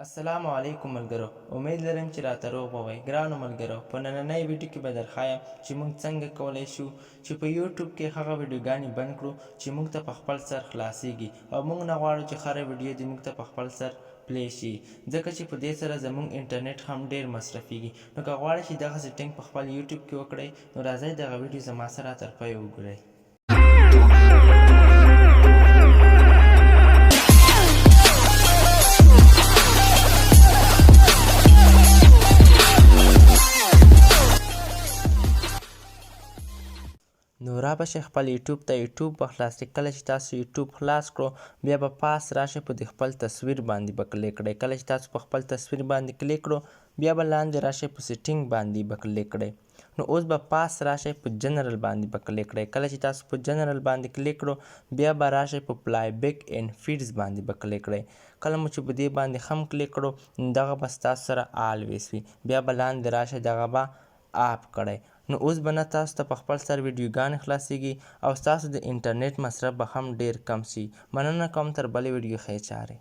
السلام علیکم ملګرو، امید لرم چې راته روغ به وئ. ګرانو ملګرو، په نننۍ ویډیو کې به درښایم چې موږ څنګه کولی شو چې په یوټیوب کې هغه ویډیوګانې بند کړو چې موږ ته په خپل سر خلاصیږي او موږ نه غواړو چې هره ویډیو دې موږ ته په خپل سر پلی شي، ځکه چې په دې سره زموږ انټرنیټ هم ډېر مصرفیږي. نو که غواړئ چې دغه سیټینګ په خپل یوټیوب کې وکړئ، نو راځئ دغه ویډیو زما سره تر پایه وګورئ. نو را بشئ خپل یوټیوب ته. یوټیوب به خلاص کړئ. کله چې تاسو یوټیوب خلاص کړو، بیا به پاس راشئ، په دې خپل تصویر باندې به کلیک کړئ. کله چې تاسو په خپل تصویر باندې کلیک کړو، بیا به لاندې راشئ، په سیټینګ باندې به کلیک کړئ. نو اوس به پاس راشئ، په جنرال باندې به کلیک کړئ. کله چې تاسو په جنرال باندې کلیک کړو، بیا به راشئ په پلای بیک اینډ فیډز باندې به کلیک کړئ. کله مو چې په دې باندې هم کلیک کړو، دغه به ستاسو سره آلویز وي. بیا به لاندې راشئ، دغه به آپ کړئ. نو اوس به نه تاسو ته په خپل سر ویډیوګانې خلاصیږي او ستاسو د انټرنیټ مصرف به هم ډېر کم شي. مننه کوم، تر بلې ویډیو ښې چارې.